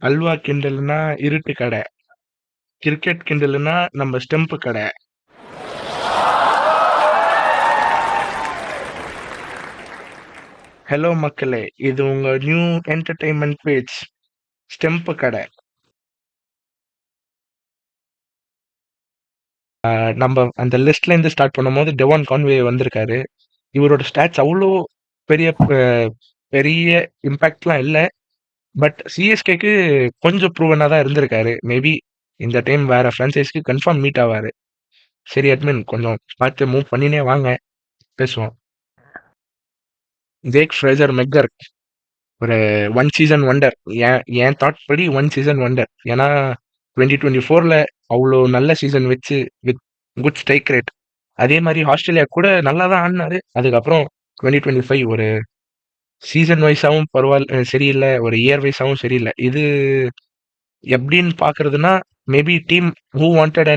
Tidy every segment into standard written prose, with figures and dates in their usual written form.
அல்வா கிண்டல்னா இருட்டு கடை. கிரிக்கெட் கிண்டல்னா நம்ம ஸ்டெம்ப் கடை. ஹலோ மக்களே, இது உங்க நியூ என்டர்டைன்மெண்ட் பேஜ் ஸ்டெம்ப் கடை. நம்ம அந்த லிஸ்ட்ல இருந்து ஸ்டார்ட் பண்ணும்போது டெவான் கான்வே வந்திருக்காரு. இவரோட ஸ்டாட்ஸ் அவ்வளோ பெரிய பெரிய இம்பாக்ட்லாம் இல்லை. பட் சிஎஸ்கேக்கு கொஞ்சம் ப்ரூவனாக தான் இருந்திருக்காரு. மேபி இந்த டைம் வேற ஃப்ரான்ச்சைஸ்க்கு கன்ஃபார்ம் மீட் ஆவாரு. சரி அட்மின், கொஞ்சம் பார்த்து மூவ் பண்ணினே வாங்க, பேசுவோம். ஜேக் ஃப்ரேசர் மெக்கர் ஒரு ஒன் சீசன் ஒண்டர். என் தாட் படி ஒன் சீசன் ஒண்டர். ஏன்னா 2024ல அவ்வளோ நல்ல சீசன் வச்சு வித் குட் ஸ்ட்ரைக் ரேட். அதே மாதிரி ஆஸ்திரேலியா கூட நல்லா தான் ஆடினாரு. அதுக்கப்புறம் 2025 ஒரு சீசன் வைஸாகவும் பரவாயில்ல, சரியில்லை. ஒரு இயர் வைஸாகவும் சரியில்லை. இது எப்படின்னு பார்க்கறதுனா maybe team who wanted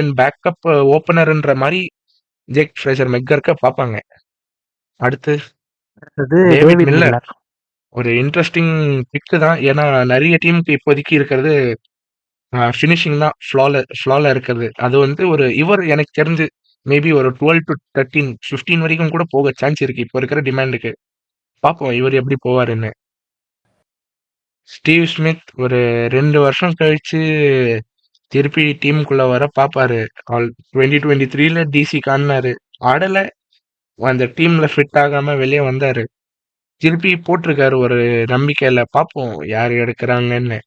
and backup ஓப்பனர்ன்ற மாதிரி ஜேக் ஃப்ரேசர் மெக்கர்க்க பார்ப்பாங்க. அடுத்து டேவிட் மில்லர் ஒரு இன்ட்ரெஸ்டிங் பிக்கு தான். ஏன்னா நிறைய டீமுக்கு இப்போதைக்கு இருக்கிறது ஃபினிஷிங் தான் ஃப்ளால இருக்கிறது. அது வந்து இவர் எனக்கு தெரிஞ்சு மேபி ஒரு 12 to 13 15 வரைக்கும் கூட போக சான்ஸ் இருக்கு இப்போ இருக்கிற டிமாண்டுக்கு. பார்ப்போம் இவர் எப்படி போவாருன்னு. ஸ்டீவ் ஸ்மித் ஒரு 2 வருஷம் கழிச்சு திருப்பி டீமுக்குள்ள வர பார்ப்பாரு. 2023ல டிசி காணாரு, ஆடல. அந்த டீம்ல ஃபிட் ஆகாம வெளியே வந்தாரு. திருப்பி போட்டிருக்காரு ஒரு நம்பிக்கையில. பார்ப்போம் யார் எடுக்கிறாங்கன்னு.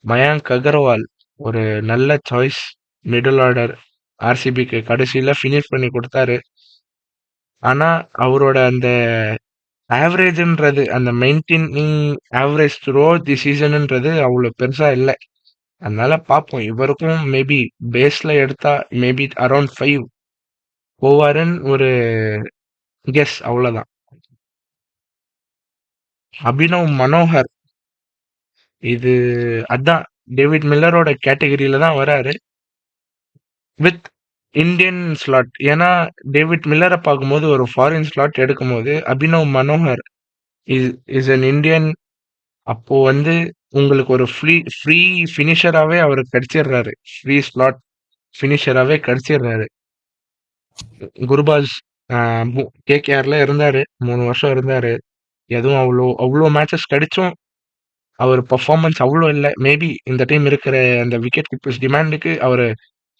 மயாங்க் அகர்வால் ஒரு நல்ல சாய்ஸ். மிடில் ஆர்டர் ஆர்சிபிக்கு கடைசியில ஃபினிஷ் பண்ணி கொடுத்தாரு. ஆனா அவரோட அந்த ஆவரேஜ்ன்றது, அந்த மெயின்டைனிங் ஆவரேஜ் த்ரூ தி சீசன்ன்றது அவ்வளோ பெருசா இல்லை. அதனால பார்ப்போம். இவருக்கும் மேபி பேஸ்ல எடுத்தா மேபி அரௌண்ட் 5 போவாருன்னு ஒரு கெஸ், அவ்வளோதான். அபினவ் மனோகர் இது அதான் டேவிட் மில்லரோட கேட்டகரியில தான் வராரு வித் இந்தியன் ஸ்லாட். ஏன்னா டேவிட் மில்லரை பார்க்கும்போது ஒரு ஃபாரின் ஸ்லாட் எடுக்கும்போது Abhinav Manohar is an Indian. அப்போ வந்து உங்களுக்கு ஒரு ஃப்ரீ ஃபினிஷராகவே அவர் கிடைச்சிடுறாரு. ஃப்ரீ ஸ்லாட் ஃபினிஷராகவே கிடைச்சிடுறாரு. குருபாஸ் கேகேஆர்ல இருந்தாரு, 3 வருஷம் இருந்தாரு. எதுவும் அவ்வளோ மேட்சஸ் கிடைச்சும் அவர் பர்ஃபார்மன்ஸ் அவ்வளோ இல்லை. மேபி இந்த டைம் இருக்கிற அந்த விக்கெட் கீப்பர்ஸ் டிமாண்டுக்கு அவர்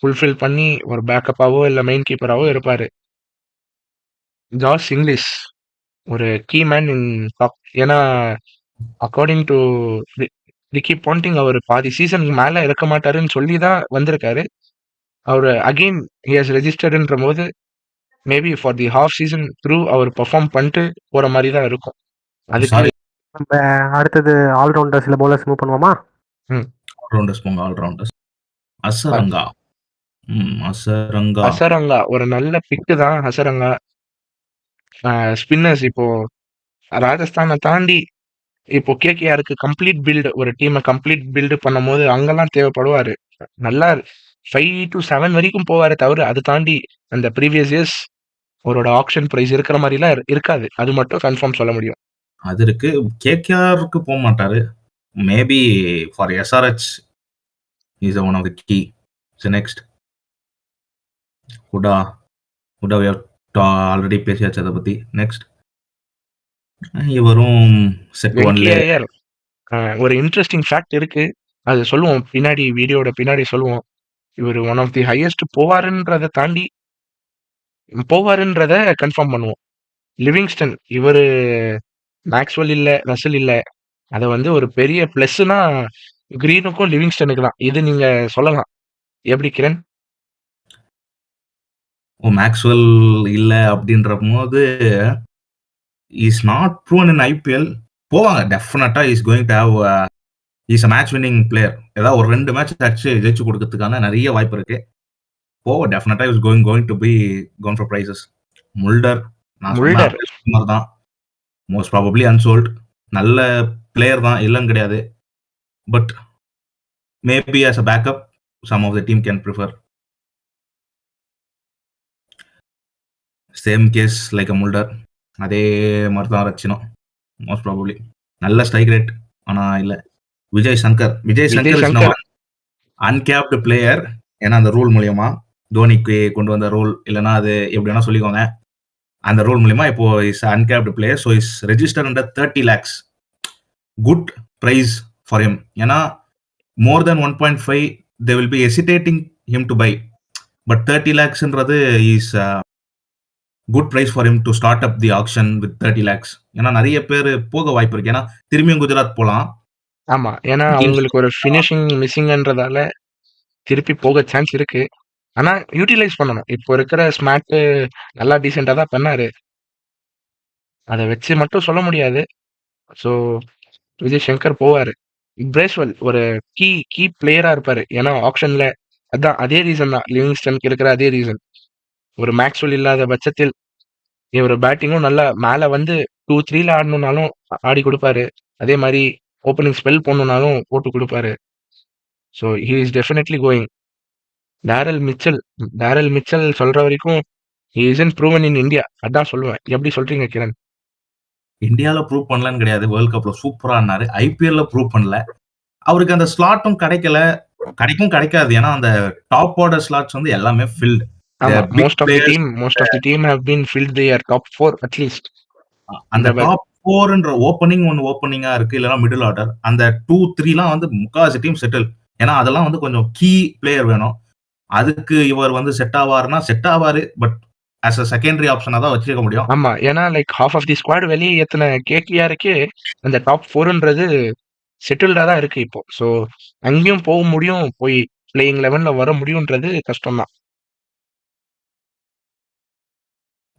ஃபுல்ஃபில் பண்ணி ஒரு பேக்கப்பாவோ இல்லை மெயின் கீப்பராகவோ இருப்பார். ஜார்ஜ் இங்கிலீஷ் ஒரு கீ மேன் இன் டாப். ஏன்னா அக்கார்டிங் டு ரிக்கி பாண்டிங் அவர் பாதி சீசனுக்கு மேலே இருக்க மாட்டாருன்னு சொல்லி தான் வந்திருக்காரு. அவர் அகெயின் ஹி ஹஸ் ரெஜிஸ்டர்டுன்ற போது maybe for the half season through அவர் பெர்ஃபார்ம் பண்ணிட்டு போற மாதிரி தான் இருக்கும். அதுக்கு நம்ம அடுத்தது ஆல்ரவுண்டர்ஸ்ல பவுலர்ஸ் மூவ் பண்ணுவோமா? ஆல்ரவுண்டர்ஸ் போங்க. ஆல்ரவுண்டர்ஸ் ஹசரங்கா ஒரு நல்ல பிக்கு தான். ஹசரங்கா ஸ்பின்னர்ஸ் இப்போ ராஜஸ்தானை தாண்டி இப்போ கேகேஆருக்கு கம்ப்ளீட் பில்டு, ஒரு டீமை கம்ப்ளீட் பில்டு பண்ணும் போது அங்கெல்லாம் தேவைப்படுவாரு. நல்லா 5 to 7 வரைக்கும் போவாரு. தவிர அது தாண்டி அந்த ப்ரீவியஸ் இயர்ஸ் அவரோட ஆக்ஷன் பிரைஸ் இருக்கிற மாதிரிலாம் இருக்காது. அது மட்டும் கன்ஃபார்ம் சொல்ல முடியும். அது இருக்கு. கேகேஆருக்கு போக மாட்டாரு. Maybe for SRH is one of the key. Next Hooda already பேசியாச்சு அதை பத்தி. நெக்ஸ்ட் இவரும் செட் ஒன்ல ஒரு இன்ட்ரெஸ்டிங் ஃபேக்ட் இருக்கு, அது சொல்லுவோம் பின்னாடி, வீடியோட பின்னாடி சொல்லுவோம். இவர் ஒன் ஆஃப் தி ஹையஸ்ட் போவாருன்றதை தாண்டி போவாருன்றத கன்ஃபார்ம் பண்ணுவோம். லிவிங்ஸ்டன் இவர் மேக்ஸ்வெல் இல்லை, ரசல் இல்லை. அதை வந்து ஒரு பெரிய பிளஸ்னா கிரீனுக்கும் லிவிங்ஸ்டனுக்கு தான். இது நீங்க சொல்லலாம். எப்படி கிரண்? மேக்ஸ்வெல் இல்லை அப்படின்ற போது is not proven in IPL. போவாங்க டெஃபினட்டா. Is going to have is a match winning player. ஏதாவது ஒரு 2 மேட்ச் ஜெயிச்சு கொடுக்கறதுக்கான நிறைய வாய்ப்பு இருக்கு. போவ டெஃபினட்டா is going to be gone for prices. Mulder தான் மோஸ்ட் ப்ராபப்ளி அன்சோல்ட். நல்ல பிளேயர் தான், இல்லைன்னு கிடையாது. But maybe as a backup some of the team can prefer. Same case like a Mulder. அதே மாதிரி தான் ரச்சினோ. Most probably. நல்ல ஸ்ட்ரைக் ரேட். ஆனா இல்ல. Vijay Shankar Vijay is now Shankar uncapped player. ஏன்னா அந்த ரூல் மூலியமா தோனிக்கு கொண்டு வந்த ரூல் இல்லைன்னா அது எப்படி வேணா சொல்லிக்கோங்க. அந்த ரூல் மூலியமா இப்போ is uncapped player. So is register under 30 lakhs. Good price for him. ஏன்னா more then 1.5 they will be hesitating him to buy. But 30 lakhsன்றது is good price for him to start up the auction with 30 lakhs. ஏன்னா நிறைய பேர் போக வாய்ப்பு இருக்கு. ஏன்னா திரும்பியும் குஜராத் போலாம். ஆமா. ஏன்னா டீம்ஸ் அவங்களுக்கு ஒரு ஃபினிஷிங் மிஸ்ஸிங்ன்றதால திருப்பி போக சான்ஸ் இருக்கு. ஆனா யூட்டிலைஸ் பண்ணணும். இப்போ இருக்கிற ஸ்மார்ட் நல்லா டீசெண்டா தான் பண்ணாரு. அத வச்சு மட்டும் சொல்ல முடியாது. ஸோ விஜய் சங்கர் போவாரு. பிரேஸ்வெல் ஒரு கீ பிளேயரா இருப்பாரு. ஏன்னா ஆக்ஷன்ல அதான் அதே ரீசன் தான். லிவிங்ஸ்டனுக்கு இருக்கிற அதே ரீசன். ஒரு மேக்ஸ்வெல் இல்லாத பட்சத்தில் இவர் பேட்டிங்கும் நல்லா மேல வந்து 2-3ல ஆடணும்னாலும் ஆடி கொடுப்பாரு. அதே மாதிரி ஓப்பனிங் ஸ்பெல் போடணும்னாலும் போட்டு கொடுப்பாரு. So he is definitely going. Daryl Mitchell சொல்ற வரைக்கும் he isn't proven in India. அதான் சொல்லுவேன். எப்படி சொல்றீங்க கிரண்? இந்தியால ப்ரூவ் பண்ணலன்னு கிடையாது. வேர்ல்ட் கப்ல சூப்பரா ஆடினாரு. ஐபிஎல்ல ப்ரூவ் பண்ணல. அவருக்கு அந்த ஸ்லாட்டும் கிடைக்கல. கிடைக்காது. ஏன்னா அந்த டாப் ஆர்டர் ஸ்லாட்ஸ் வந்து எல்லாமே ஃபில்டு. ஆமா. Pick most of the team have been filled their top 4 at least. அந்த டாப் 4ன்ற ஓப்பனிங்கா இருக்கு. இல்லைன்னா மிடில் ஆர்டர். அந்த 2-3லாம் வந்து முக்காவாசி டீம் செட்டில். ஏன்னா அதெல்லாம் வந்து கொஞ்சம் கீ பிளேயர் வேணும். அதுக்கு இவர் வந்து செட் ஆவாரு. பட் ஆஸ் அ செகண்டரி ஆப்ஷனா தான் வச்சிருக்க முடியும். ஆமா. ஏன்னா like half of the squad வெளியே ஏத்துன கேகேஆருக்கே அந்த டாப் 4ன்றது செட்டில்டா தான் இருக்கு இப்போ. ஸோ அங்கேயும் போக முடியும். போய் பிளேயிங் 11ல வர முடியும்ன்றது கஷ்டம் தான்.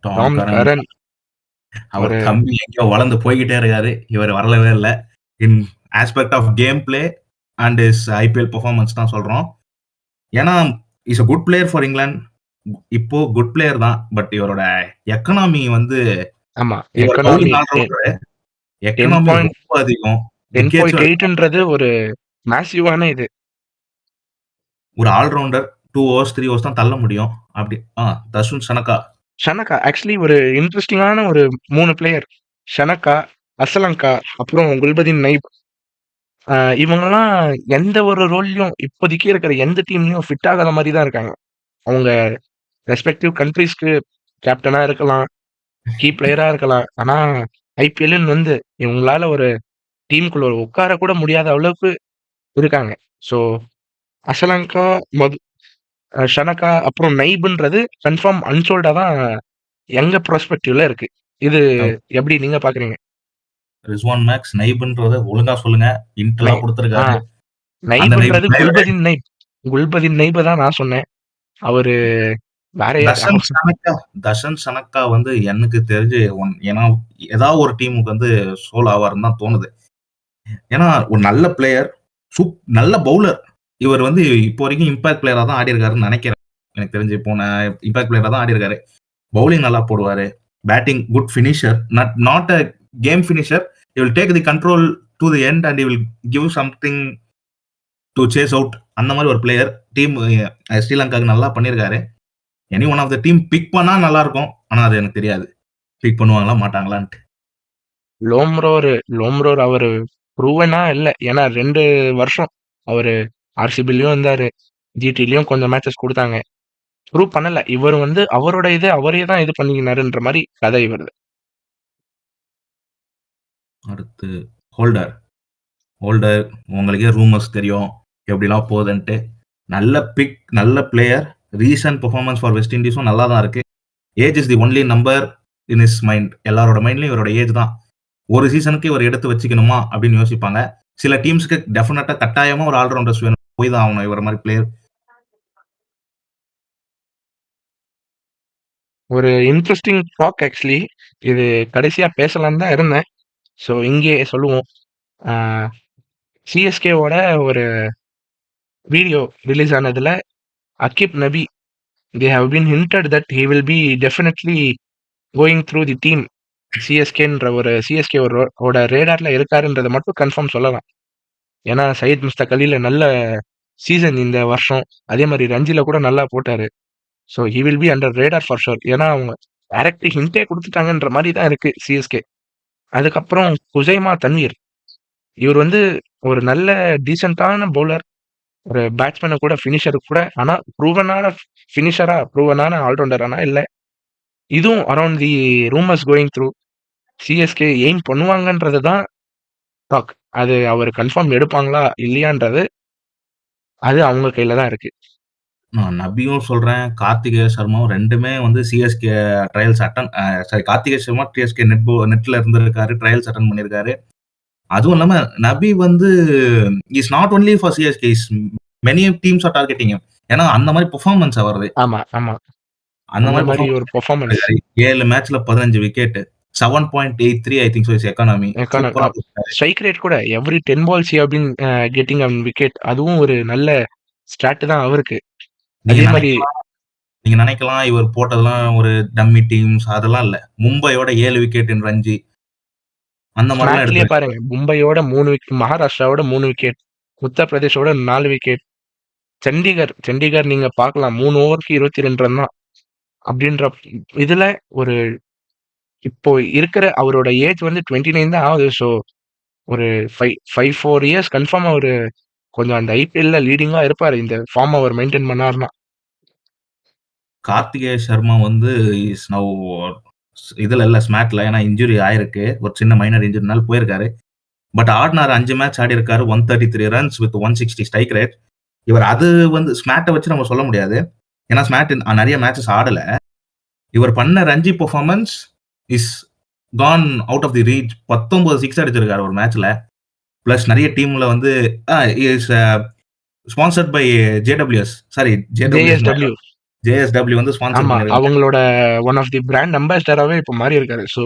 டாம் கரன் அவர் தம்பி எங்கேயோ வளர்ந்து போய்கிட்டே இருக்காரு. இவர் வரலவே இல்லை. In aspect of game play and is IPL performance தான் சொல்றோம். ஏன்னா is a good player for England. இப்போ குட் பிளேயர் தான். பட் இவரோட எக்கனாமி வந்து ஆமா. எக்கனாமி ரொம்ப அதிகம். 10.8ன்றது ஒரு மேசிவான இது. ஒரு ஆல்ரவுண்டர் 2 overs 3 overs தான் தள்ள முடியும். அப்படி தசுன் ஷனகா ஆக்சுவலி ஒரு இன்ட்ரெஸ்டிங்கான ஒரு 3 பிளேயர். ஷனகா, அசலங்கா, அப்புறம் குல்பதீன் நைப். இவங்கெல்லாம் எந்த ஒரு ரோல்லையும் இப்போதைக்கு இருக்கிற எந்த டீம்லயும் ஃபிட் ஆகாத மாதிரி தான் இருக்காங்க. அவங்க ரெஸ்பெக்டிவ் கண்ட்ரீஸ்க்கு கேப்டனா இருக்கலாம், கீ பிளேயரா இருக்கலாம். ஆனா ஐபிஎல்னு வந்து இவங்களால ஒரு டீமுக்குள்ள உட்கார கூட முடியாத அளவுக்கு இருக்காங்க. ஸோ அசலங்கா, ஷனகா, அப்புறம் நைப்ன்றது கன்ஃபார்ம் அன்சோல்டா தான் எங்க ப்ராஸ்பெக்டிவ்ல இருக்கு. இது எப்படி நீங்க பாக்குறீங்க? ரிஸ்வான் மேக்ஸ் நைப்ன்றத ஒழுங்கா சொல்லுங்க. இன்டெல்லாம் கொடுத்திருக்காரு. நைப்ன்றது குல்பதீன் நைப் தான் நான் சொன்னேன். அவரு வேற தஷன் சனக்கா வந்து எனக்கு தெரிஞ்சு ஏன்னா ஏதாவது ஒரு டீமுக்கு வந்து சோல் ஆவாருன்னு தான் தோணுது. ஏன்னா ஒரு நல்ல பிளேயர், நல்ல பவுலர். இவர் வந்து இப்போ வரைக்கும் இம்பாக்ட் பிளேயரா தான் ஆடி இருக்காருன்னு நினைக்கிறேன். எனக்கு தெரிஞ்சு போன இம்பாக்ட் பிளேயரா தான் ஆடி இருக்காரு. பவுலிங் நல்லா போடுவாரு. Batting good finisher. Not a game finisher. he will take the control to the end and he will give something to chase out. அந்த மாதிரி ஒரு பிளேயர் டீம் ஸ்ரீலங்காவுக்கு நல்லா பண்ணியிருக்காரு. Any one of the team pick பண்ணா நல்லா இருக்கும். ஆனா அது எனக்கு தெரியாது பிக் பண்ணுவாங்களா மாட்டாங்களான்ட்டு. லோம்ரோர் அவரு ப்ரூவனா இல்ல. ஏன்னா 2 வருஷம் அவரு ஆர்சிபிலையும் இருந்தாரு, ஜிடிலையும் கொஞ்சம் மேட்சஸ் கொடுத்தாங்க. ப்ரூவ் பண்ணல. இவர் வந்து அவரோட இது அவரே தான் இது பண்ணிக்கினாருன்ற மாதிரி கதை இவருது. அடுத்து ஹோல்டர் உங்களுக்கே ரூமர்ஸ் தெரியும் எப்படிலாம் போகுதுன்ட்டு. நல்ல பிக், நல்ல player. Recent performance for West இண்டீஸும் நல்லா தான் இருக்கு. Age is the only number in is mind. எல்லாரோட மைண்ட்லயும் இவரோட ஏஜ் தான். ஒரு சீசனுக்கு இவர் எடுத்து வச்சுக்கணுமா அப்படின்னு யோசிப்பாங்க. சில டீம்ஸ்க்கு டெஃபினட்டா கட்டாயமா ஒரு ஆல்ரவுண்டர்ஸ் வேணும், போய் தான் ஆகணும் இவர் மாதிரி பிளேயர். ஒரு இன்ட்ரெஸ்டிங் டாக் ஆக்சுவலி. இது கடைசியா பேசலான்னு தான் இருந்தேன். ஸோ இங்கே சொல்லுவோம். சிஎஸ்கேவோட ஒரு வீடியோ ரிலீஸ் ஆனதுல அகிப் நபி they have been hinted that he will be definitely going through the team. சிஎஸ்கேன்ற ஒரு சிஎஸ்கே ஓட ரேடார்ல இருக்காருன்றதை மட்டும் கன்ஃபார்ம் சொல்லலாம். ஏன்னா சையத் முஸ்தாக் அலில நல்ல சீசன் இந்த வருஷம். அதே மாதிரி ரஞ்சில கூட நல்லா போட்டாரு. So he will be under radar for sure. ஏன்னா அவங்க டைரக்ட் ஹிண்டே கொடுத்துட்டாங்கன்ற மாதிரி தான் இருக்கு சிஎஸ்கே. அதுக்கப்புறம் குசைமா தன்வீர். இவர் வந்து ஒரு நல்ல டீசென்ட்டான பவுலர். ஒரு பேட்ஸ்மேன கூட ஃபினிஷர் கூட. ஆனா ப்ரூவனான ஃபினிஷரா, ப்ரூவனான ஆல்ரவுண்டரானா இல்ல. இதுவும் around the rumours going through. CSK aim பண்ணுவாங்கன்றது தான் டாக். அது அவர் கன்ஃபார்ம் எடுப்பாங்களா? இல்லையான்றது அது அவங்க கையில தான் இருக்கு. நான் நபியும் சொல்றேன், கார்த்திகேய சர்மாவும் 2மே வந்து CSK trials Karthikeya Sharma CSK நெட்ல இருந்திருக்காரு. ட்ரையல்ஸ் அட்டெண்ட் பண்ணியிருக்காரு. அதுவும் இல்லாம நபி வந்து is not only for CSK. Many teams are targeting him. ஏன்னா அந்த மாதிரி பெர்ஃபார்மன்ஸ் அவரது. ஆமா, ஆமா. அந்த அந்த மாதிரி மாரி ஒரு பெர்ஃபார்மன்ஸ். 7 மேட்ச்ல 15 wicket. 7.83 I think so is economy. சூப்பரா கொடுத்தாரு. ஸ்ட்ரைக் ரேட் கூட every 10 balls you have been getting a wicket. அதுவும் ஒரு நல்ல ஸ்டாட் தான் அவருக்கு. நீங்க அதே மாரி நினைக்கலாம் இவர் போட்டதெல்லாம் ஒரு டம்மி டீம்ஸ் அதெல்லாம் இல்ல. மும்பையோட 7 விக்கெட் இன் ரஞ்சி. அந்த மாதிரிலாம் ஸ்மாட்லயே எடுத்து பாருங்க. மும்பையோட 3 விக்கெட், மகாராஷ்டிராவோட 3 விக்கெட், உத்தரப்பிரதேஷோட 4 விக்கெட், சண்டிகர் நீங்க பார்க்கலாம் 3 ஓவருக்கு 22 ரன் தான். அப்படின்ற இதுல ஒரு இப்போ இருக்கிற அவரோட ஏஜ் வந்து 29 தான் ஆகுது. ஸோ ஒரு 4 இயர்ஸ் கன்ஃபார்ம் அவரு கொஞ்சம் அந்த ஐபிஎல்ல லீடிங்கா இருப்பாரு. இந்த ஃபார்ம் அவர் மெயின்டெயின் பண்ணாருன்னா. கார்த்திகேய சர்மா வந்து இஸ் நவ் இதுல இல்ல ஸ்மாட்ல. ஏன்னா இன்ஜுரி ஆயிருக்கு. ஒரு சின்ன மைனர் இன்ஜுரினால போயிருக்காரு. பட் ஆடினாரு 5 மேட்ச் ஆடி இருக்காரு. 133 ரன்ஸ் வித் 160 ஸ்ட்ரைக் ரேட். இவர் அது வந்து ஸ்மாட்டை வச்சு நம்ம சொல்ல முடியாது. ஏன்னா ஸ்மாட் நிறைய மேட்சஸ் ஆடல. இவர் பண்ண Ranji performance is gone out of the reach. 19 six அடிச்சிருக்காரு ஒரு மேட்ச்ல. பிளஸ் நிறைய டீம்ல வந்து is sponsored by JWS. Sorry JSW. JSW வந்து ஸ்பான்சர் ஆமா. பண்ணிருக்காங்க. அவங்களோட ஒன் ஆஃப் தி பிராண்ட் அம்பாசிடராவே இப்ப மாறி இருக்காரு. So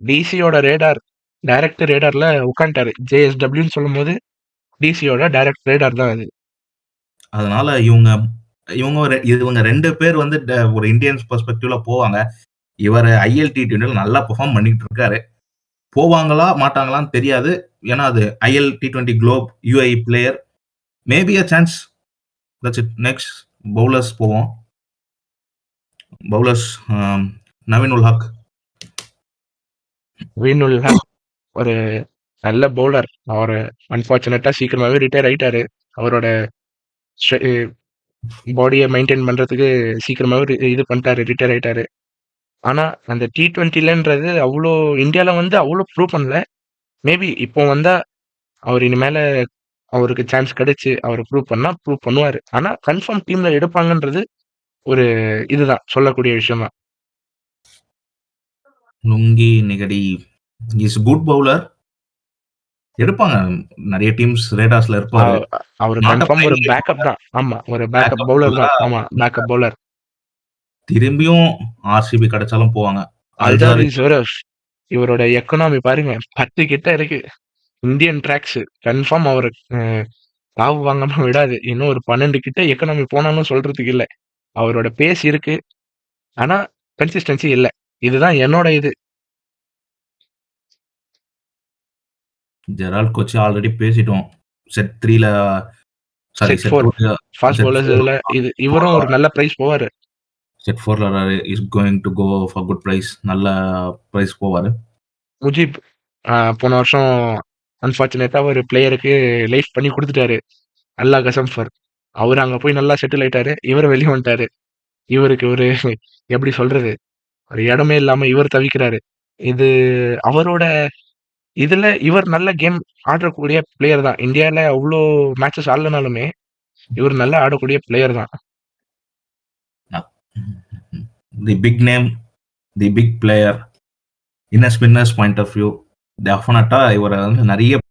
டிசியோட direct ரேடார்ல உட்காந்துட்டாரு. ஜேஎஸ்டபிள்யூன்னு சொல்லும்போது டிசியோட டைரக்ட் ரேடார் தான் அது. அதனால இவங்க 2 பேர் வந்து ஒரு இந்தியன்ஸ் பெர்ஸ்பெக்டிவ்ல போவாங்க. இவர் ஐஎல் T20 நல்லா பெர்ஃபார்ம் பண்ணிட்டு இருக்காரு. போவாங்களா மாட்டாங்களான்னு தெரியாது. ஏன்னா அது IL T20 Globe UI player. Maybe a chance. That's it. Next bowlers போவோம். பவுலர்ஸ் நவீன் உல் ஹக். நவீனுல் ஹக் ஒரு நல்ல பவுலர். அவர் அன்பார்ச்சுனேட்டா சீக்கிரமாவே ரிட்டையர் ஆயிட்டாரு. அவரோட பாடியை மெயின்டைன் பண்றதுக்கு சீக்கிரமாவே இது பண்ணிட்டாரு, ரிட்டையர் ஆயிட்டாரு. ஆனா அந்த T20லன்றது அவ்வளோ இந்தியால வந்து அவ்வளோ ப்ரூவ் பண்ணல. மேபி இப்போ வந்தா அவர் இனிமேல அவருக்கு சான்ஸ் கிடைச்சு அவர் ப்ரூவ் பண்ணுவாரு. ஆனா கன்ஃபார்ம் டீம்ல எடுப்பாங்கன்றது ஒரு இதுதான் சொல்லக்கூடிய விஷயம் தான். Lungi Ngidi is good bowler. எடுப்பாங்க. நிறைய டீம்ஸ் ரேடார்ஸ்ல இருப்பாரு. அவர் Not a கன்ஃபார்ம் ஒரு primary பேக்கப் தான். ஆமா, ஒரு பேக்கப் backup பவுலர் bowler. தான். ஆமா, பேக்கப் பவுலர். திரும்பியும் ஆர்சிபி கிடைச்சாலும் போவாங்க. அல்தாரி ஜோரஃப் இவரோட எக்கனாமி பாருங்க 10 கிட்ட இருக்கு. இந்தியன் டிராக்ஸ் கன்ஃபார்ம் அவர் காவு வாங்காம விடாது. இன்னும் ஒரு 12 கிட்ட எக்கனாமி போனாலும் சொல்றதுக்கு இல்ல. அவரோட பேஸ் இருக்கு. ஆனா கன்சிஸ்டன்சி இல்ல. இதுதான் என்னோட இது. ஜெரால்ட் கோச் ஆல்ரெடி பேசிட்டோம். செட் 3ல சாரி செட் செட் 4 2ல ஃபாஸ்ட் பவுலர்ஸ் இதுல இவரும் ஒரு நல்ல பிரைஸ் போவாரு. செட் 4ல is going to go for good price. நல்ல பிரைஸ் போவாரு. முஜிப் போன வருஷம் அன்பார்ச்சுனேட்டா ஒரு பிளேயருக்கு லைஃப் பண்ணி கொடுத்துட்டாரு. அல்லாஹ் கசம்ஃபர். அவர் அங்க போய் நல்லா செட்டில் ஆயிட்டாரு. இவர் வெளியே வந்துட்டாரு. இவருக்கு ஒரு எப்படி சொல்றது, ஒரு இடமே இல்லாம இவர் தவிக்கிறாரு. இது அவரோட இதுல இவர் நல்ல கேம் ஆடக்கூடிய பிளேயர் தான். இந்தியால அவ்வளோ மேட்சஸ் ஆடலனாலுமே இவர் நல்லா ஆடக்கூடிய பிளேயர் தான். The big name, the big player. In a spinners point of view டெஃபினட்டா இவரை வந்து நிறைய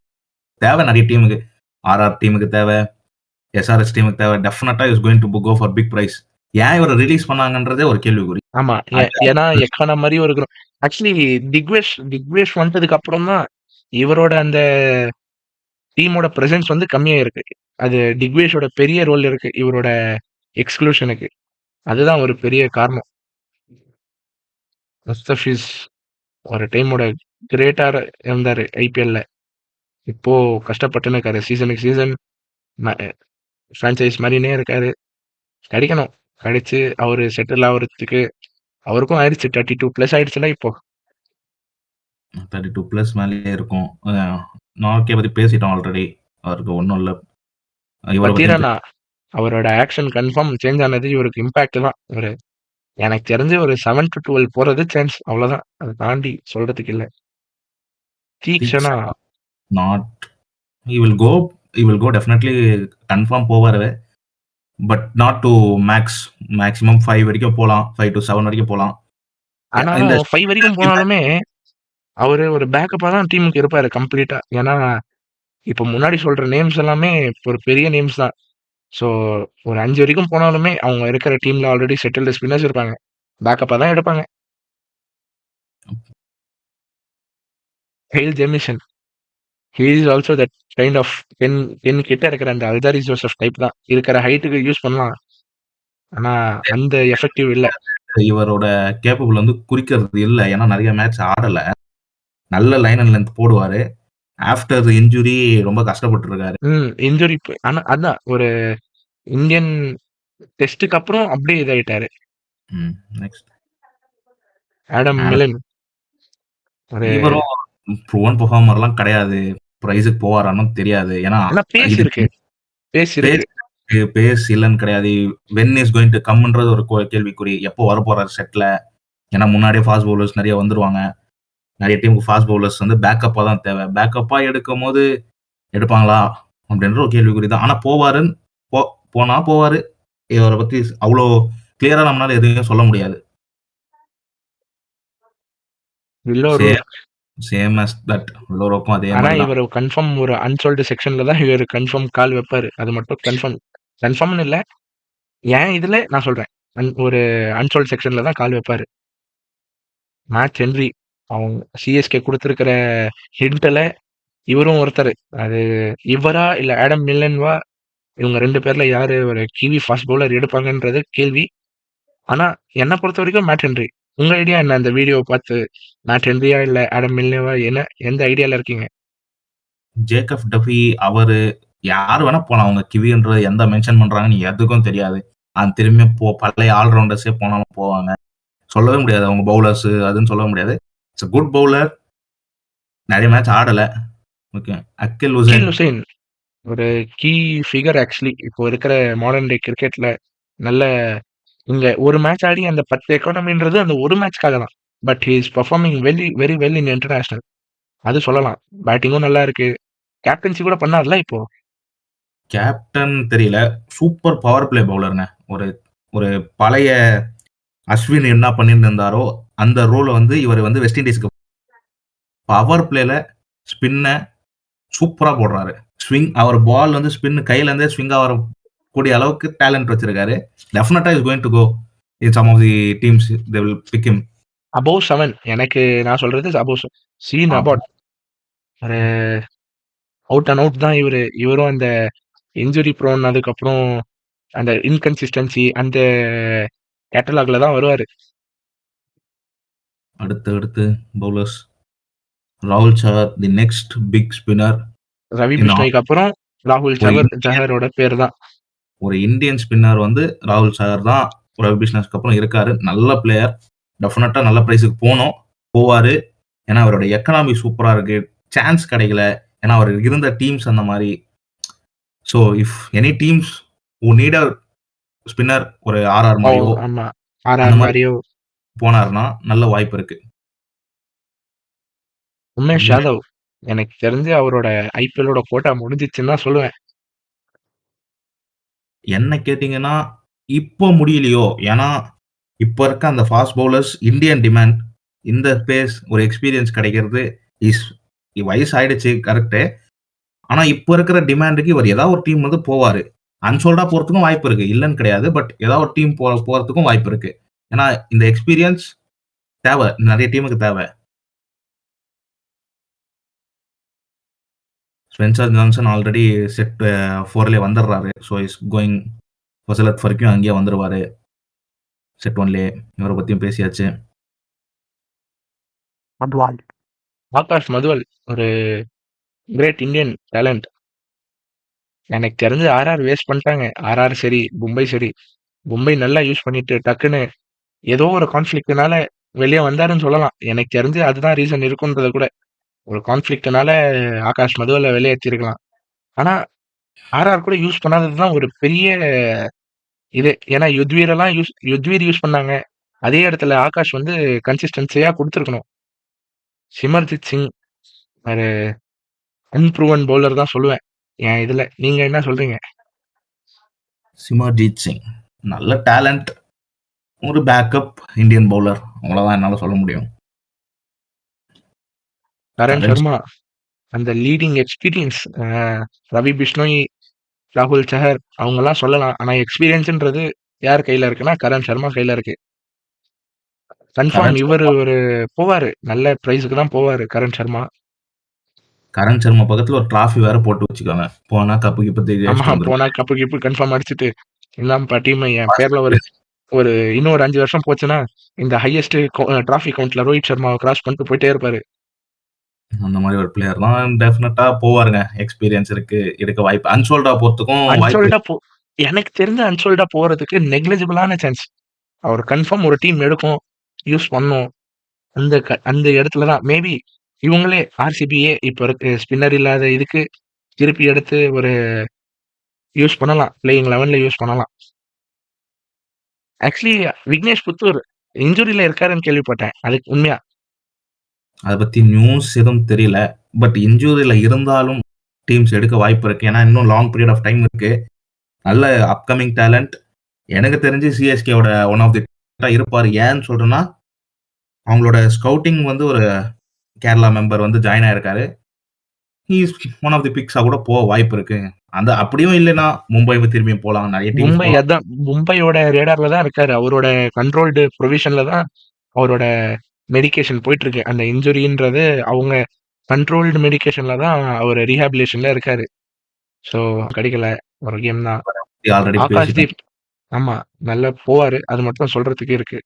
டீமுக்கு. ஆர்ஆர் டீமுக்கு தேவை, எஸ்ஆர்எஸ் டீமுக்கு தேவை. டெஃபினட்டா is going to go for big price. ஏன் இவரை ரிலீஸ் பண்ணாங்கன்றதே ஒரு கேள்விக்குறி. ஆமா, ஏன்னா எக்கான மாதிரியும் இருக்கணும். ஆக்சுவலி திக்வேஷ் வந்ததுக்கு அப்புறம் தான் இவரோட அந்த டீமோட பிரசன்ஸ் வந்து கம்மியா இருக்கு. அது திக்வேஷோட பெரிய ரோல் இருக்கு இவரோட எக்ஸ்க்ளூஷனுக்கு. அதுதான் ஒரு பெரிய காரணம். முஸ்தபிஸ் ஒரு டைமோட கிரேட்டா இருந்தாரு ஐபிஎல்ல. இப்போ கஷ்டப்பட்டுன்னு இருக்காரு. சீசனுக்கு சீசன் ஃப்ரான்ச்சைஸ் மாதிரினே இருக்காரு. கிடைக்கணும். கிடைச்சு அவரு செட்டில் ஆகுறதுக்கு அவருக்கும் ஆயிடுச்சு. 32+ ஆயிடுச்சுல இப்போ. 32+ மேலேயே இருக்கும். நார்கே பத்தி பேசிட்டோம் ஆல்ரெடி. அவருக்கு ஒண்ணும் இல்ல. இவர பத்தியும் பத்திரனா அவரோட ஆக்ஷன் கன்ஃபார்ம் சேஞ்ச் ஆனது இவருக்கு இம்பாக்ட் தான். எனக்கு தெரிஞ்சு ஒரு 7 to 12 போறது சான்ஸ், அவ்வளவுதான். அதை தாண்டி சொல்றதுக்கு இல்ல. Theekshana not he will go definitely confirm போவாரு. பட் நாட் டு மேக்ஸிமம் 5 வரைக்கும் போலாம். 5 to 7 வரைக்கும் போலாம். ஆனாலும் இந்த 5 வரைக்கும் போனாலுமே அவரு ஒரு பேக்கப்பா தான் டீமுக்கு இருப்பாரு கம்ப்ளீட்டா. ஏன்னா இப்ப முன்னாடி சொல்ற நேம்ஸ் எல்லாமே ஒரு பெரிய நேம்ஸ் தான். ஸோ ஒரு 5 வரைக்கும் போனாலுமே அவங்க இருக்கிற டீம்ல ஆல்ரெடி செட்டில்டு ஸ்பின்னர்ஸ் இருப்பாங்க. பேக்கப்பா தான் எடுப்பாங்க. Kyle Jamieson, he is also that kind of 10 கிட்ட இருக்கிற அந்த அல்தாரி ஜோசப் டைப் தான். இருக்கிற ஹைட்டுக்கு யூஸ் பண்ணலாம். ஆனா அந்த எஃபெக்டிவ் இல்ல. இவரோட கேப்பபிள் வந்து குறிக்கிறது இல்ல. ஏன்னா நிறைய மேட்ச் ஆடல. நல்ல லைன் அண்ட் லென்த் போடுவாரு. ஆஃப்டர் இன்ஜுரி ரொம்ப கஷ்டப்பட்டு இருக்காரு. இன்ஜுரி ஆனா அதான் ஒரு இந்தியன் டெஸ்ட்டுக்கு அப்புறம் அப்படியே இதாயிட்டாரு. நெக்ஸ்ட் ஆடம் மிலன் ஒரு இவரும் ப்ரூவன் பெர்ஃபார்மர்லாம் கிடையாது. பிரைஸுக்கு போவாரான்னு தெரியாது. ஏன்னா ஆனா பேஸ் இருக்கு. பேஸ் இல்லன்னு கிடையாது. வென் இஸ் கோயிங் டு கம்ன்றது ஒரு கேள்விக்குறி. எப்போ வர போறாரு செட்ல? ஏன்னா முன்னாடியே ஃபாஸ்ட் பவுலர்ஸ் நிறைய வந்துருவாங்க. நிறைய டீமுக்கு ஃபாஸ்ட் பவுலர்ஸ் வந்து பேக்கப்பா தான் தேவை. பேக்கப்பா எடுக்கும் போது எடுப்பாங்களா அப்படின்ற ஒரு கேள்விக்குறி தான். ஆனா போவாருன்னு போனா போவாரு. இவரை பத்தி அவ்வளோ கிளியரா நம்மளால எதுவும் சொல்ல முடியாது. சேம் as தட் வில்லோருக்கும் அதே ஆனா மாதிரி தான். இவர் கன்ஃபார்ம் ஒரு அன்சோல்டு செக்ஷன்ல தான் இவர் கன்ஃபார்ம் கால் வைப்பாரு. அது மட்டும் கன்ஃபார்ம்னு இல்ல. ஏன் இதுல நான் சொல்றேன். ஒரு அன்சோல்டு செக்ஷன்ல தான் கால் வைப்பாரு. மேட் ஹென்ரி அவங்க சிஎஸ்கே கொடுத்துருக்கிற ஹிண்ட்ல இவரும் ஒருத்தர். அது இவரா இல்ல ஆடம் மில்லன்வா, இவங்க 2 பேர்ல யாரு ஒரு கிவி ஃபாஸ்ட் பவுலர் எடுப்பாங்கன்றது கேள்வி. ஆனா என்ன பொறுத்த வரைக்கும் மேட் ஹென்ரி. உங்க ஐடியா என்ன? அந்த வீடியோ பார்த்து மேட் ஹென்ரியா இல்ல ஆடம் மில்லன்வா, என்ன எந்த ஐடியால இருக்கீங்க? ஜேக்கப் டஃபி அவரு யாரு வேணா போலாம். அவங்க கிவின்றது எந்த மென்ஷன் பண்றாங்கன்னு எதுக்கும் தெரியாது. திரும்பி பழைய ஆல்ரவுண்டர்ஸே போனாலும் போவாங்க. சொல்லவே முடியாது. அவங்க பவுலர்ஸ் அதுன்னு சொல்ல முடியாது. It's good bowler. நிறைய மேட்ச் ஆடல. ஓகே. அக்கில் ஹுசைன் ஒரு கீ ஃபிகர் ஆக்சுவலி. இப்போ இருக்கிற மாடர்ன் டே கிரிக்கெட்ல நல்ல இங்க ஒரு மேட்ச் ஆடி அந்த 10 எக்கானமின்றது அந்த ஒரு மேட்ச்க்காக தான். But he is performing very well in international. அது சொல்லலாம். பேட்டிங்கும் நல்லா இருக்கு. கேப்டன்சி கூட பண்ணார்ல இப்போ. கேப்டன் தெரியல. சூப்பர் பவர் பிளே பவுலர்ங்க. ஒரு பழைய அஸ்வின் என்ன பண்ணிட்டு இருந்தாரோ அந்த ரோல வந்து இவர் வந்து வெஸ்ட் இண்டீஸ்க்கு பவர் பிளேல ஸ்பின்ன சூப்பரா போடுறாரு. ஸ்விங் அவர் பால் வந்து ஸ்பின் கையில இருந்தே ஸ்விங் ஆகிற கூடிய அளவுக்கு டேலண்ட் வச்சிருக்காரு. டெஃபினட்டா is going to go in some of the teams they will pick him. Above 7 எனக்கு நான் சொல்றது அபோவ் சீன் அபவுட் ஒரு அவுட் அண்ட் அவுட் தான் இவரு. இவரும் அந்த இன்ஜுரி ப்ரோன் அதுக்கப்புறம் அந்த இன்கன்சிஸ்டன்சி அந்த கேட்டலாக்ல தான் வருவாரு. அடுத்து பவுலர்ஸ் ராகுல் Chahar the next big spinner. Ravi பிஷ்ணோய்க்கு அப்புறம் ராகுல் சஹரோட பேர் தான். ஒரு இந்தியன் ஸ்பின்னர் வந்து ராகுல் சஹர் தான். ரவி பிஷ்ணோய்க்கு அப்புறம் இருக்காரு. நல்ல பிளேயர். டெஃபினட்டா நல்ல பிரைஸுக்கு போவாரு. ஏன்னா அவரோட எக்கனாமி சூப்பரா இருக்கு. சான்ஸ் கிடைக்கல. ஏன்னா அவர் இருந்த டீம்ஸ் அந்த மாதிரி. So if any teams who need a spinner ஒரு ஆர்ஆர் மாதிரியோ போனாருன்னா நல்ல வாய்ப்பு இருக்கு. உமேஷ் யாதவ் எனக்கு தெரிஞ்சு அவரோட ஐபிஎல்லோட கோட்டா முடிஞ்சிச்சுன்னு தான் சொல்லுவேன். என்ன கேட்டீங்கன்னா இப்போ முடியலையோ. ஏன்னா இப்போ இருக்க அந்த ஃபாஸ்ட் பவுலர்ஸ் இந்தியன் டிமாண்ட் இந்த பேஸ் ஒரு எக்ஸ்பீரியன்ஸ் கிடைக்கிறது வயசு ஆயிடுச்சு கரெக்டு. ஆனா இப்போ இருக்கிற டிமாண்டுக்கு இவர் ஏதாவது ஒரு டீம் வந்து போவாரு. அன்சோல்டா போறதுக்கும் வாய்ப்பு இருக்கு. இல்லைன்னு கிடையாது. பட் ஏதாவது ஒரு டீம் போறதுக்கும் வாய்ப்பு இருக்கு. ஏன்னா இந்த எக்ஸ்பீரியன்ஸ் தேவை. நிறைய டீமுக்கு தேவை. ஸ்பென்சர் ஜான்சன் ஆல்ரெடி செட் 4ல வந்துடுறாரு. ஸோ இஸ் கோயிங் ஃபசலத் வரைக்கும் அங்கேயே வந்துடுவாரு. செட் 1லே இவரை பத்தியும் பேசியாச்சு. ஆகாஷ் மதுவல் ஒரு கிரேட் இந்தியன் டேலண்ட். எனக்கு தெரிஞ்சு ஆர்ஆர் வேஸ்ட் பண்ணிட்டாங்க. ஆர்ஆர் சரி, மும்பை சரி. மும்பை நல்லா யூஸ் பண்ணிட்டு டக்குன்னு ஏதோ ஒரு கான்ஃபிளிக்ட்னால வெளிய வந்தாருன்னு சொல்லலாம். எனக்கு தெரிஞ்சு அதுதான் ரீசன் இருக்குன்றத கூட. ஒரு கான்ஃப்ளிக்ட்னால ஆகாஷ் மதுவல வெளியேத்திருக்கலாம். ஆனா, ஆர்ஆர் கூட யூஸ் பண்ணாதது தான் ஒரு பெரிய இது. ஏன்னா யுத்வீர் யூஸ் பண்ணாங்க. அதே இடத்துல ஆகாஷ் வந்து கன்சிஸ்டன்சியா குடுத்துருக்கணும். சிமர்ஜித் சிங் ஒரு அன்ப்ரூவன் பவுலர் தான் சொல்லுவேன். என் இதுல. நீங்க என்ன சொல்றீங்க? சிமர்ஜித் சிங் நல்ல டேலண்ட், ஒரு பேக்கப் இந்தியன் பவுலர், அவ்வளவுதான் என்னால சொல்ல முடியும். கரண் சர்மா அந்த லீடிங் எக்ஸ்பீரியன்ஸ் ரவி பிஷ்ணோய், ராகுல் சஹர் அவங்கலாம் சொல்லலாம். ஆனா எக்ஸ்பீரியன்ஸ்ன்றது யார் கையில இருக்குன்னா, கரண் சர்மா கையில இருக்கு. கன்ஃபார்ம் கரண் இவரு ஒரு போவாரு. நல்ல பிரைஸ்க்கு தான் போவாரு கரண் சர்மா. கரண் சர்மா பக்கத்துல ஒரு டிராஃபி வேற போட்டு வச்சுக்கோங்க. போனா கப்பு கிப்பு தேடி ஆமா, அடிச்சுட்டு வந்துரும். போனா கப்பு கிப்பு கன்ஃபார்ம் அடிச்சுட்டு, இந்தாம்ப்பா டீம் என் பேர்ல ஒரு ஒரு இன்னும் ஒரு 5 வருஷம் போச்சுன்னா, இந்த ஹையஸ்ட் டிராஃபி கவுண்ட்ல ரோஹித் சர்மாவ கிராஸ் பண்ணிட்டு போயிட்டே இருப்பாரு. அந்த மாதிரி ஒரு பிளேயர் தான் டெஃபினட்டா போவாருங்க. எக்ஸ்பீரியன்ஸ் இருக்கு, எடுக்க வாய்ப்பு. அன்சோல்டா போறதுக்கும் வாய்ப்பு அன்சோல்டா இருக்கு. எனக்கு தெரிஞ்ச அன்சோல்டா போறதுக்கு நெக்லிஜிபிளான சான்ஸ். அவர் கன்ஃபார்ம் ஒரு டீம் எடுக்கும், யூஸ் பண்ணும். அந்த இடத்துல தான் மேபி இவங்களே ஆர்சிபியே இப்ப இருக்கு ஸ்பின்னர் இல்லாத இதுக்கு திருப்பி எடுத்து ஒரு யூஸ் பண்ணலாம். பிளேயிங் 11ல யூஸ் பண்ணலாம். ஆக்சுவலி விக்னேஷ் புத்தூர் இன்ஜுரியில இருக்காருன்னு கேள்விப்பட்டேன். அதுக்கு உண்மையா? அத பத்தி நியூஸ் எதுவும் தெரியல. பட் இன்ஜூரில இருந்தாலும் டீம்ஸ் எடுக்க வாய்ப்பு இருக்கு. ஏன்னா இன்னும் லாங் பீரியட் ஆஃப் டைம் இருக்கு. நல்ல அப்கமிங் டேலண்ட். எனக்கு தெரிஞ்சு சிஎஸ்கேவோட ஒன் ஆஃப் தி இருப்பாரு. ஏன்னு சொல்றேன்னா, அவங்களோட ஸ்கவுட்டிங் வந்து ஒரு கேரளா மெம்பர் வந்து ஜாயின் ஆயிருக்காரு. He is one of the பிக்ஸா கூட போக வாய்ப்பு இருக்கு. அந்த அப்படியும் இல்லைன்னா மும்பை திரும்பியும் போலாம். நிறைய டீம்ஸ் போலாம். அதான் மும்பையோட ரேடார்ல தான் இருக்காரு. அவரோட கண்ட்ரோல்டு ப்ரொவிஷன்ல தான் அவரோட மெடிகேஷன் போயிட்டு இருக்கு. அந்த இன்ஜுரின்றது அவங்க கண்ட்ரோல்டு மெடிகேஷன்ல தான் அவர் ரீஹாபிலேஷன்ல இருக்காரு. ஸோ கிடைக்கல. ஒரு கேம் தான். ஆல்ரெடி பேசிட்டோம். ஆகாஷ்தீப் ஆமா, நல்லா போவாரு. அது மட்டும் சொல்றதுக்கு இருக்கு.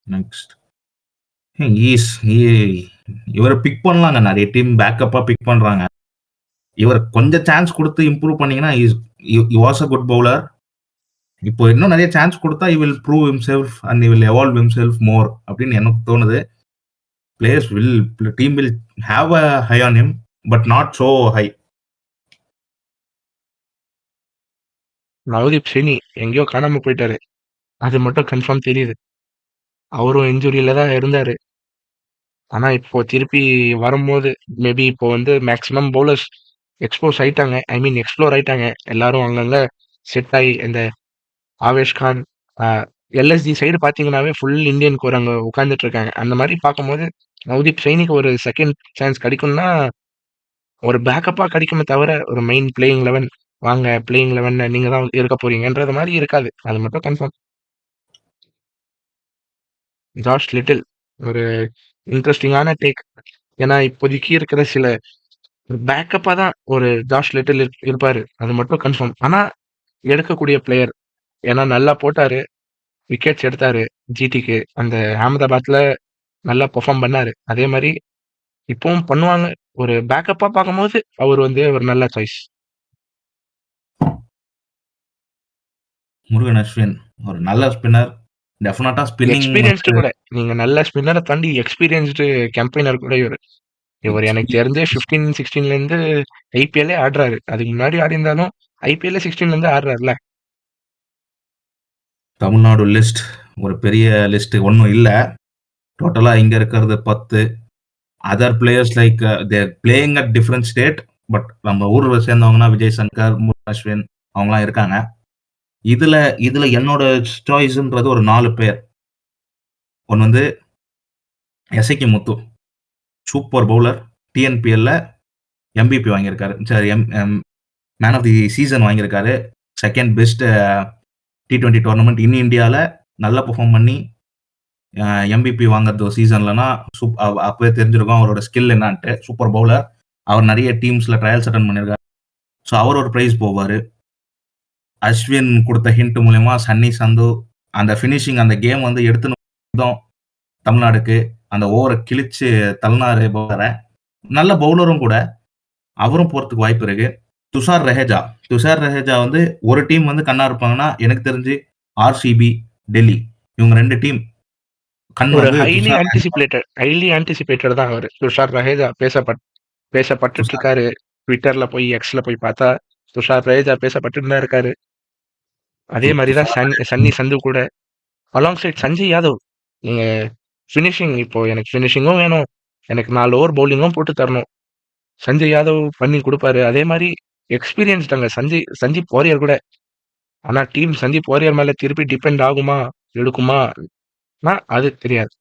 நெக்ஸ்ட் இவரை பிக் பண்ணலாங்க. நிறைய டீம் பேக்கப்பா பிக் பண்றாங்க. இவர் கொஞ்சம் சான்ஸ் கொடுத்து இம்ப்ரூவ் பண்ணீங்கன்னா வாஸ் அ குட் பவுலர். இப்போ இன்னும் நிறைய சான்ஸ் கொடுத்தா he will prove himself and he will evolve himself more அப்படின்னு எனக்கு தோணுது. Players team will have a high on him but not so high. Navdeep Saini எங்கேயோ காணாம போயிட்டாரு. அது மட்டும் கன்ஃபார்ம் தெரியுது. அவரும் இன்ஜுரியில தான் இருந்தாரு. ஆனா இப்போ திருப்பி வரும்போது மேபி இப்போ வந்து மேக்ஸிமம் பவுலர்ஸ் எக்ஸ்ப்ளோர் ஆயிட்டாங்க. எல்லாரும் அங்கங்க செட் ஆகி இந்த ஆவேஷ் கான், எல்எஸ்ஜி சைடு பார்த்தீங்கன்னாவே ஃபுல் இந்தியன் கோர் அங்க உட்கார்ந்துட்டு இருக்காங்க. அந்த மாதிரி பார்க்கும்போது நவதீப் சைனிக்கு ஒரு செகண்ட் சான்ஸ் கிடைக்கும்னா, ஒரு பேக்கப்பா கிடைக்குமே தவிர, ஒரு மெயின் பிளேயிங் 11 வாங்க பிளேயிங் 11ல நீங்க தான் இருக்க போறீங்கன்றது மாதிரி இருக்காது. அது மட்டும் கன்ஃபார்ம். ஜாஷ் லிட்டில் ஒரு இன்ட்ரெஸ்டிங்கான டேக். ஏன்னா இப்போதைக்கு இருக்கிற சில பேக்கப்பா தான் ஒரு ஜாஷ் லிட்டில் இருப்பாரு. அது மட்டும் கன்ஃபார்ம். ஆனா எடுக்கக்கூடிய பிளேயர். ஏன்னா நல்லா போட்டாரு. விக்கெட்ஸ் எடுத்தாரு ஜிடிக்கு. அந்த அகமதாபாத்ல நல்லா பெர்ஃபார்ம் பண்ணாரு. அதே மாதிரி இப்பவும் பண்ணுவாங்க. ஒரு பேக்கப்பா பார்க்கும்போது அவர் வந்து ஒரு நல்ல சாய்ஸ். முருகன் அஸ்வின் ஒரு நல்ல ஸ்பின்னர். டெஃபினட்டா ஸ்பின்னிங் எக்ஸ்பீரியன்ஸ்டு கூட. நீங்க நல்ல ஸ்பின்னரை தாண்டி எக்ஸ்பீரியன்ஸ்டு கேம்பெயினர் கூட இவர் எனக்கு தெரிஞ்சு 15, 16ல இருந்து ஐபிஎல்லே ஆடுறாரு. அதுக்கு முன்னாடி ஆடிருந்தாலும் ஐபிஎல்ல 16ல இருந்து ஆடுறாருல. தமிழ்நாடு லிஸ்ட் ஒரு பெரிய லிஸ்ட் ஒன்றும் இல்லை. டோட்டலா இங்க இருக்கிறது 10. Other players like they're playing at different state. But நம்ம ஊர்ல சேர்ந்தவங்கன்னா விஜய் சங்கர், முருகன் அஸ்வின் அவங்கலாம் இருக்காங்க. இதுல என்னோட சாய்ஸ்ன்றது ஒரு 4 பேர். ஒன்னு வந்து எஸ்ஐகே முத்து, சூப்பர் பவுலர். டிஎன்பிஎல்ல எம்பிபி வாங்கியிருக்காரு. சரி, மேன் ஆஃப் தி சீசன் வாங்கியிருக்காரு. செகண்ட் பெஸ்ட் T20 டோர்னமெண்ட் இன் இந்தியாவில் நல்லா பெர்ஃபார்ம் பண்ணி எம்பிபி வாங்குறது ஒரு சீசன்லனா அப்பவே தெரிஞ்சிருக்கும் அவரோட ஸ்கில் என்னான்ட்டு. Super bowler. அவர் நிறைய டீம்ஸ்ல ட்ரையல்ஸ் அட்டன் பண்ணியிருக்காரு. ஸோ அவர் ஒரு ப்ரைஸ் போவார். அஸ்வின் கொடுத்த ஹிண்ட் மூலயமா சன்னி சந்து அந்த ஃபினிஷிங், அந்த கேம் வந்து எடுத்துன்னு தமிழ்நாடுக்கு அந்த ஓவரை கிழிச்சு தள்ளினாரு பவுலரை. நல்ல பவுலரும் கூட. அவரும் போறதுக்கு வாய்ப்பு இருக்கு. துஷார் ரஹேஜா வந்து ஒரு டீம் வந்து கண்ணா இருப்பாங்கன்னா எனக்கு தெரிஞ்சு ஆர்சிபி, டெல்லி, இவங்க 2 டீம் கண் ஒரு வந்து ஹைலி ஆன்டிசிபேட்டட் தான் அவரு. துஷார் ரஹேஜா பேசப்பட்டுட்டு துஷார் இருக்காரு. ட்விட்டர்ல போய் எக்ஸ்ல போய் பார்த்தா துஷார் ரஹேஜா பேசப்பட்டுட்டு தான் இருக்காரு. அதே மாதிரி தான் சன்னி சந்து கூட அலாங் சைட் சஞ்சய் யாதவ். நீங்க ஃபினிஷிங் இப்போ எனக்கு ஃபினிஷிங்கும் வேணும், எனக்கு 4 ஓவர் பவுலிங்கும் போட்டு தரணும். சஞ்சய் யாதவ் பண்ணி கொடுப்பாரு. அதே மாதிரி எக்ஸ்பீரியன்ஸ்டாங்க சந்தீப் வாரியர் கூட. ஆனா டீம் சந்தீப் வாரியர் மேல திருப்பி டிபெண்ட் ஆகுமா எடுக்குமா அது தெரியாது.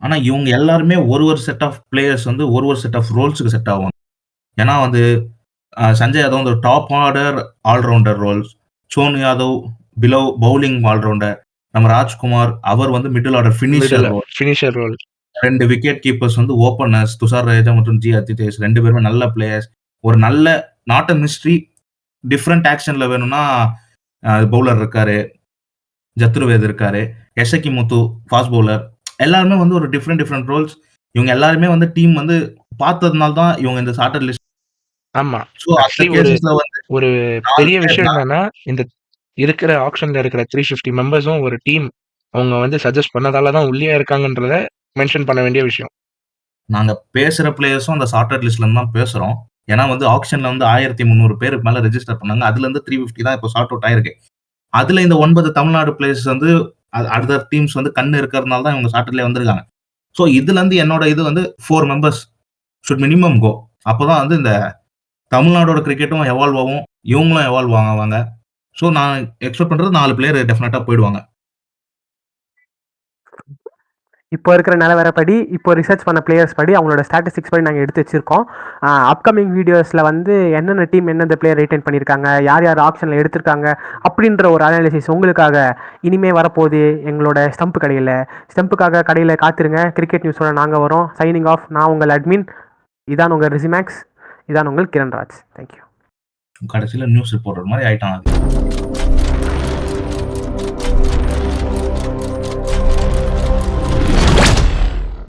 ஆனா இவங்க எல்லாருமே ஒரு செட் ஆஃப் பிளேயர்ஸ் வந்து ஒரு செட் ஆஃப் ரோல்ஸுக்கு செட் ஆகும். ஏன்னா வந்து சஞ்சய் யாதவ் வந்து top order allrounder roles, Sonu Yadav below bowling allrounder, நம்ம ராஜ்குமார் அவர் வந்து middle order finisher role. 2 wicket keepers வந்து ஓப்பனர்ஸ் துஷார் ரஹேஜா மற்றும் ஜி அத்திதேஷ் 2 பேருமே நல்ல பிளேயர்ஸ். ஒரு நல்ல நாட் அ மிஸ்ட்ரி டிஃப்ரெண்ட் ஆக்ஷன்ல வேணும்னா பவுலர் இருக்காரு, ஜத்ருவேத் இருக்காரு, யசகி முத்து ஃபாஸ்ட் பவுலர். எல்லாருமே வந்து ஒரு டிஃப்ரெண்ட் ரோல்ஸ். இவங்க எல்லாருமே வந்து டீம் வந்து பார்த்ததுனால தான் இவங்க இந்த சார்ட்டர் லிஸ்ட். ஆமா. ஸோ அந்த கேசஸ்ல வந்து ஒரு பெரிய விஷயம் என்னன்னா, இந்த இருக்கிற ஆப்ஷன்ல இருக்கிற 350 மெம்பர்ஸும் ஒரு டீம் அவங்க வந்து சஜஸ்ட் பண்ணதால தான் உள்ளே இருக்காங்கன்றத மென்ஷன் பண்ண வேண்டிய விஷயம். நாங்க பேசுற பிளேயர்ஸும் அந்த சார்ட்டர் லிஸ்ட்ல இருந்து தான் பேசுறோம். ஏன்னா வந்து ஆப்ஷன்ல வந்து 1300 பேருக்கு மேல ரெஜிஸ்டர் பண்ணாங்க. அதுல இருந்து 350 தான் இப்போ சார்ட் அவுட் ஆயிருக்கு. அதுல இந்த 9 தமிழ்நாடு பிளேயர்ஸ் வந்து அதர் டீம்ஸ் வந்து கண்ணு இருக்கிறதுனால தான் இவங்க சார்ட்டர்லயே வந்திருக்காங்க. ஸோ இதுல இருந்து என்னோட இது வந்து 4 மெம்பர்ஸ் ஷுட் மினிமம் கோ. அப்போதான் வந்து இந்த தமிழ்நாடோட கிரிக்கெட்டும் எவால்வ் ஆகும், இவங்களும் எவால்வ் ஆவாங்க. ஸோ நான் எக்ஸ்பெக்ட் பண்றது 4 பிளேயர் டெஃபினட்டா போயிடுவாங்க. இப்போ இருக்கிற நிலவரப்படி இப்போ ரிசர்ச் பண்ண பிளேயர்ஸ் படி அவங்களோட ஸ்டாட்டிஸ்டிக்ஸ் படி நாங்கள் எடுத்து வச்சிருக்கோம். அப்கமிங் வீடியோஸில் வந்து என்னென்ன டீம் எந்தெந்த பிளேயர் ரிட்டைன் பண்ணியிருக்காங்க, யார் யார் ஆப்ஷனில் எடுத்திருக்காங்க அப்படின்ற ஒரு அனாலிசிஸ் உங்களுக்காக இனிமே வரப்போகுது எங்களோட ஸ்டெம்புக்காக கடையில் காத்திருங்க. கிரிக்கெட் நியூஸோட நாங்கள் வரோம். Signing off. நான் உங்கள் அட்மின். இதான் உங்கள் ரிசிமேக்ஸ். இதான் உங்கள் கிரண்ராஜ். தேங்க்யூ. கடைசியில் நியூஸ் ரிப்போர்ட்டர் மாதிரி ஆயிட்டான்.